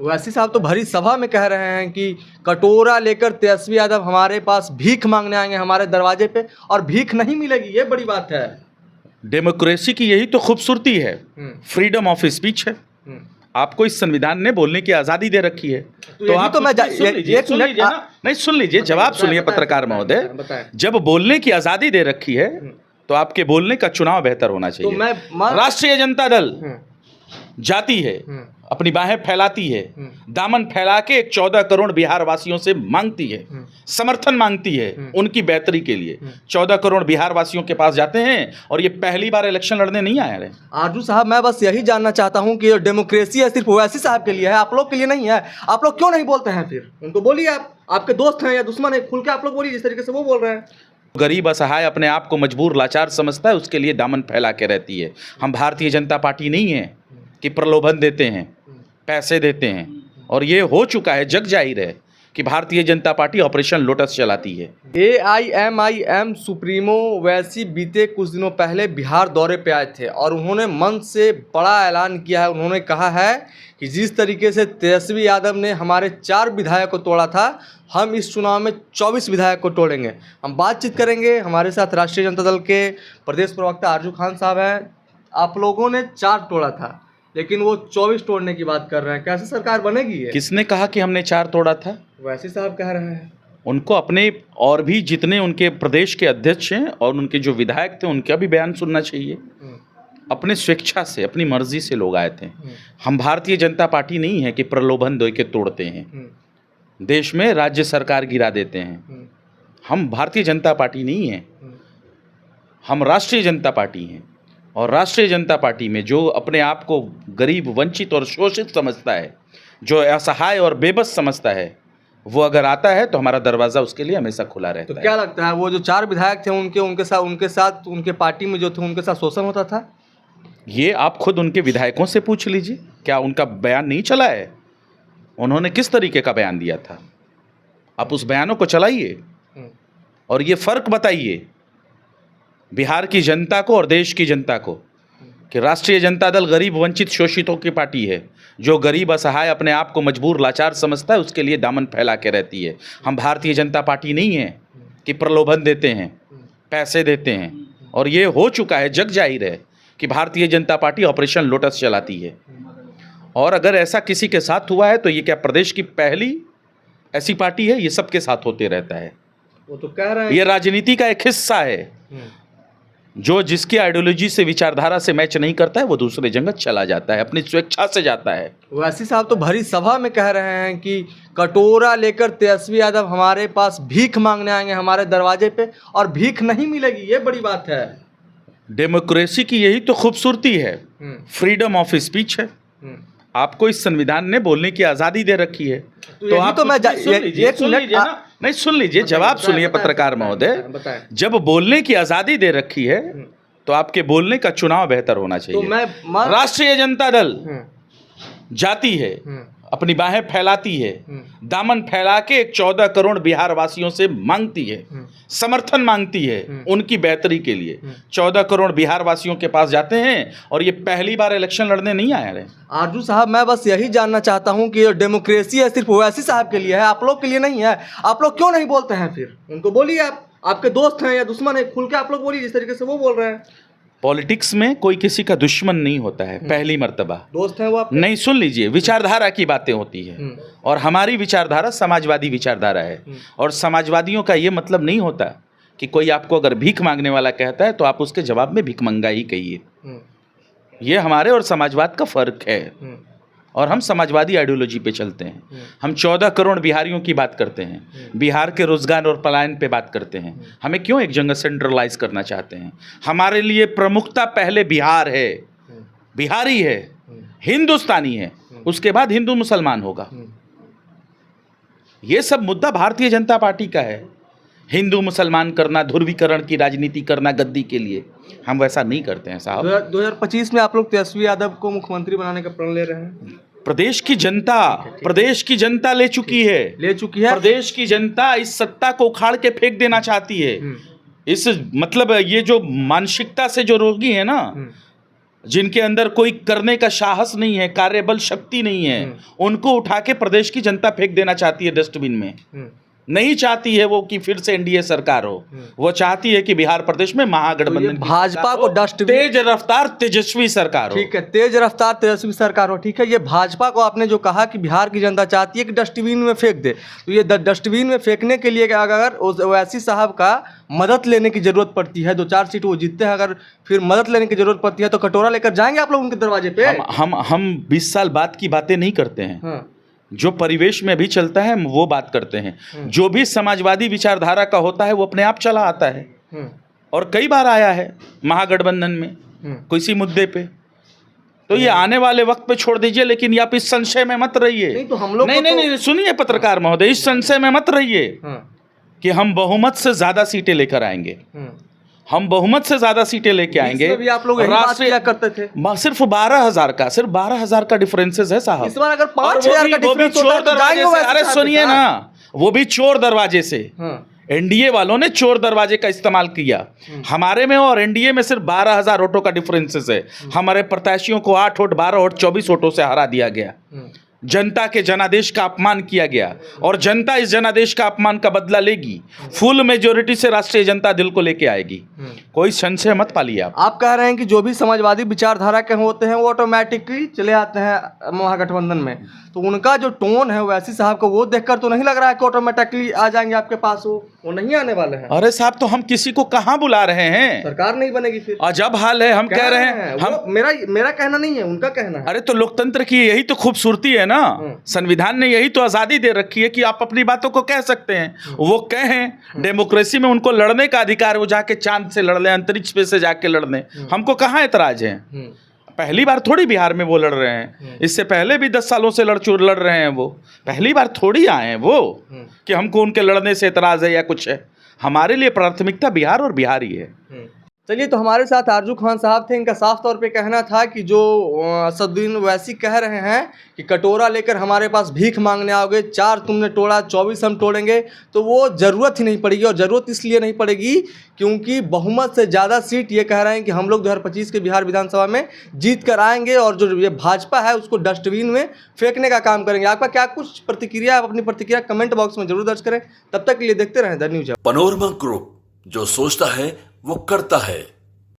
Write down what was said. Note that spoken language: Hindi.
ओवैसी साहब तो भरी सभा में कह रहे हैं कि कटोरा लेकर तेजस्वी यादव हमारे पास भीख मांगने आएंगे हमारे दरवाजे पे, और भीख नहीं मिलेगी, ये बड़ी बात है। डेमोक्रेसी की यही तो खूबसूरती है, फ्रीडम ऑफ स्पीच है। आपको इस संविधान ने बोलने की आज़ादी दे रखी है। तो आप तो मैं सुन लीजिए, जवाब सुनिए पत्रकार महोदय। जब बोलने की आज़ादी दे रखी है तो आपके बोलने का चुनाव बेहतर होना चाहिए। तो राष्ट्रीय जनता दल जाती है, अपनी बाहें फैलाती है, दामन फैला के 14 करोड़ बिहार वासियों से मांगती है, समर्थन मांगती है उनकी बेहतरी के लिए। 14 करोड़ बिहार वासियों के पास जाते हैं और ये पहली बार इलेक्शन लड़ने नहीं आए रहे। आरजू साहब, मैं बस यही जानना चाहता हूं कि डेमोक्रेसी है सिर्फ ओवैसी साहब के लिए है, आप लोग के लिए नहीं है। आप लोग क्यों नहीं बोलते हैं? फिर उनको बोलिए, आप आपके दोस्त हैं या दुश्मन है, खुल के आप लोग बोलिए जिस तरीके से वो बोल रहे हैं। गरीब असहाय अपने आप को मजबूर लाचार समझता है, उसके लिए दामन फैला के रहती है। हम भारतीय जनता पार्टी नहीं है कि प्रलोभन देते हैं, पैसे देते हैं, और ये हो चुका है, जग जाहिर है कि Bharatiya Janata party operation lotus चलाती है। AIMIM सुप्रीमो ओवैसी बीते कुछ दिनों पहले बिहार दौरे पे आए थे और उन्होंने मंच से बड़ा ऐलान किया है। उन्होंने कहा है कि जिस तरीके से तेजस्वी यादव ने हमारे 4 विधायक को तोड़ा था, हम इस चुनाव में 24 विधायक को तोड़ेंगे। हम बातचीत करेंगे, हमारे साथ राष्ट्रीय जनता दल के प्रदेश प्रवक्ता आरजू खान साहब हैं। आप लोगों ने 4 तोड़ा था, लेकिन वो 24 तोड़ने की बात कर रहे हैं। कैसे सरकार बनेगी ये? किसने कहा कि हमने 4 तोड़ा था? वैसे साहब कह रहे हैं। उनको अपने और भी जितने उनके प्रदेश के अध्यक्ष हैं और उनके जो विधायक थे उनका भी बयान सुनना चाहिए। अपने स्वेच्छा से, अपनी मर्जी से लोग आए थे। हम भारतीय जनता पार्टी नहीं है कि प्रलोभन दे के तोड़ते हैं, देश में राज्य सरकार गिरा देते हैं। हम भारतीय जनता पार्टी नहीं है, हम राष्ट्रीय जनता पार्टी हैं। और राष्ट्रीय जनता पार्टी में जो अपने आप को गरीब, वंचित और शोषित समझता है, जो असहाय और बेबस समझता है, वो अगर आता है तो हमारा दरवाज़ा उसके लिए हमेशा खुला रहता है। तो क्या लगता है वो जो 4 विधायक थे उनके साथ उनके पार्टी में जो थे उनके साथ शोषण होता था? ये आप खुद उनके विधायकों से पूछ लीजिए, क्या उनका बयान नहीं चला है? उन्होंने किस तरीके का बयान दिया था? आप उस बयानों को चलाइए और ये फ़र्क बताइए बिहार की जनता को और देश की जनता को कि राष्ट्रीय जनता दल गरीब, वंचित, शोषितों की पार्टी है। जो गरीब असहाय अपने आप को मजबूर लाचार समझता है, उसके लिए दामन फैला के रहती है। हम भारतीय जनता पार्टी नहीं है कि प्रलोभन देते हैं, पैसे देते हैं, और ये हो चुका है, जग जाहिर है कि Bharatiya Janata party operation lotus चलाती है। और अगर ऐसा किसी के साथ हुआ है तो ये क्या प्रदेश की पहली ऐसी पार्टी है? ये सबके साथ होते रहता है। वो तो कह रहे हैं ये राजनीति का एक हिस्सा है। जो जिसकी आइडियोलॉजी से, विचारधारा से मैच नहीं करता है, वो दूसरे जंगत चला जाता है, अपनी स्वेच्छा से जाता है। ओवैसी साहब तो भरी सभा में कह रहे हैं कि कटोरा लेकर तेजस्वी यादव हमारे पास भीख मांगने आएंगे हमारे दरवाजे पे, और भीख नहीं मिलेगी, ये बड़ी बात है। डेमोक्रेसी की यही तो खूबसूरती है, फ्रीडम ऑफ स्पीच है। आपको इस संविधान ने बोलने की आज़ादी दे रखी है। तो आप तो मैं सुन लीजिए, जवाब सुनिए पत्रकार महोदय। जब बोलने की आज़ादी दे रखी है तो आपके बोलने का चुनाव बेहतर होना चाहिए। तो राष्ट्रीय जनता दल जाती है, अपनी बाहें फैलाती है, दामन फैला के 14 करोड़ बिहार वासियों से मांगती है, समर्थन मांगती है उनकी बेहतरी के लिए। 14 करोड़ बिहार वासियों के पास जाते हैं और ये पहली बार इलेक्शन लड़ने नहीं आए रहे। आरजू साहब, मैं बस यही जानना चाहता हूं कि डेमोक्रेसी है सिर्फ ओवैसी साहब के लिए है, आप लोग के लिए नहीं है। आप लोग क्यों नहीं बोलते हैं? फिर उनको बोलिए, आप आपके दोस्त हैं या दुश्मन है, खुल के आप लोग बोलिए जिस तरीके से वो बोल रहे हैं। पॉलिटिक्स में कोई किसी का दुश्मन नहीं होता है, पहली मर्तबा दोस्त है वो आप नहीं। सुन लीजिए, विचारधारा की बातें होती है और हमारी विचारधारा समाजवादी विचारधारा है। और समाजवादियों का ये मतलब नहीं होता कि कोई आपको अगर भीख मांगने वाला कहता है तो आप उसके जवाब में भिखमंगा ही कहिए। ये हमारे और समाजवाद का फर्क है, और हम समाजवादी आइडियोलॉजी पे चलते हैं। हम 14 करोड़ बिहारियों की बात करते हैं, बिहार के रोजगार और पलायन पे बात करते हैं। हमें क्यों एक जगह सेंट्रलाइज करना चाहते हैं? हमारे लिए प्रमुखता पहले बिहार है, बिहारी है, हिंदुस्तानी है, उसके बाद हिंदू मुसलमान होगा। ये सब मुद्दा भारतीय जनता पार्टी का है। हिंदू मुसलमान करना, ध्रुवीकरण की राजनीति करना गद्दी के लिए, हम वैसा नहीं करते हैं साहब। 2025 में आप लोग तेजस्वी यादव को मुख्यमंत्री बनाने का प्रण ले रहे हैं? प्रदेश की जनता ले चुकी है। प्रदेश की जनता इस सत्ता को उखाड़ के फेंक देना चाहती है। इस मतलब ये जो मानसिकता से जो रोगी है ना, जिनके अंदर कोई करने का साहस नहीं है, कार्यबल शक्ति नहीं है, उनको उठा के प्रदेश की जनता फेंक देना चाहती है डस्टबिन में। नहीं चाहती है वो कि फिर से एनडीए सरकार हो, वो चाहती है कि बिहार प्रदेश में महागठबंधन की भाजपा सरकार को हो, डस्टबिन तेज रफ्तार तेजस्वी सरकार हो। ठीक है, तेज रफ्तार तेजस्वी सरकार हो। ठीक है, ये भाजपा को आपने जो कहा कि बिहार की जनता चाहती है कि डस्टबिन में फेंक दे, तो ये डस्टबिन में फेंकने के लिए अगर ओवैसी साहब का मदद लेने की जरूरत पड़ती है, 2-4 सीट वो जीतते हैं, अगर फिर मदद लेने की जरूरत पड़ती है तो कटोरा लेकर जाएंगे आप लोग उनके दरवाजे पे? हम 20 साल बाद की बातें नहीं करते हैं। जो परिवेश में भी चलता है वो बात करते हैं। जो भी समाजवादी विचारधारा का होता है वो अपने आप चला आता है, और कई बार आया है महागठबंधन में किसी मुद्दे पे। तो ये आने वाले वक्त पे छोड़ दीजिए, लेकिन आप इस संशय में मत रहिए। नहीं तो हम लोग नहीं, सुनिए पत्रकार महोदय, इस संशय में मत रहिए कि हम बहुमत से ज्यादा सीटें लेकर आएंगे। हम बहुमत से ज्यादा सीटें लेके आएंगे। भी आप लोग राष्ट्रीय करते थे, सिर्फ 12,000 का डिफरेंसेस है साहब। इस बार अगर 5,000 का डिफरेंस होता है तो जाएंगे वैसे। अरे सुनिए ना, वो भी चोर दरवाजे से। एनडीए वालों ने चोर दरवाजे का इस्तेमाल किया। हमारे में और एनडीए में सिर्फ 12,000 वोटों का डिफरेंसेस है। हमारे प्रत्याशियों को 8 वोट, 12 वोट, 24 वोटों से हरा दिया गया। जनता के जनादेश का अपमान किया गया, और जनता इस जनादेश का अपमान का बदला लेगी। फुल मेजोरिटी से राष्ट्रीय जनता दिल को लेके आएगी, कोई संशय मत पालिए। आप कह रहे हैं कि जो भी समाजवादी विचारधारा के होते हैं वो ऑटोमेटिकली चले आते हैं महागठबंधन में, तो उनका जो टोन है ओवैसी साहब को वो देखकर तो नहीं लग रहा है कि ऑटोमेटिकली आ जाएंगे आपके पास, वो नहीं आने वाले हैं। अरे साहब, तो हम किसी को कहाँ बुला रहे हैं? सरकार नहीं बनेगी फिर। अजब हाल है, हम कह रहे हैं। हम मेरा कहना नहीं है, उनका कहना है। अरे तो लोकतंत्र की यही तो खूबसूरती है ना, संविधान ने यही तो आजादी दे रखी है कि आप अपनी बातों को कह सकते हैं। वो कहें, डेमोक्रेसी में उनको लड़ने का अधिकार, वो जाके चांद से लड़ लें, अंतरिक्ष पे से जाके लड़ लें, हमको कहाँ एतराज है। पहली बार थोड़ी बिहार में वो लड़ रहे हैं, इससे पहले भी 10 सालों से लड़ रहे हैं। वो पहली बार थोड़ी आए हैं वो कि हमको उनके लड़ने से एतराज है या कुछ है। हमारे लिए प्राथमिकता बिहार और बिहार ही है। चलिए, तो हमारे साथ आरजू खान साहब थे। इनका साफ तौर पे कहना था कि जो असदुद्दीन ओवैसी कह रहे हैं कि कटोरा लेकर हमारे पास भीख मांगने आओगे, 4 तुमने तोड़ा, 24 हम तोड़ेंगे, तो वो ज़रूरत ही नहीं पड़ेगी। और ज़रूरत इसलिए नहीं पड़ेगी क्योंकि बहुमत से ज़्यादा सीट ये कह रहे हैं कि हम लोग 2025 के बिहार विधानसभा में जीत कर आएंगे, और जो ये भाजपा है उसको डस्टबिन में फेंकने का काम करेंगे। आपका क्या कुछ प्रतिक्रिया, आप अपनी प्रतिक्रिया कमेंट बॉक्स में जरूर दर्ज करें। तब तक के लिए देखते रहें द न्यूज। पनोरमा ग्रुप, जो सोचता है वो करता है।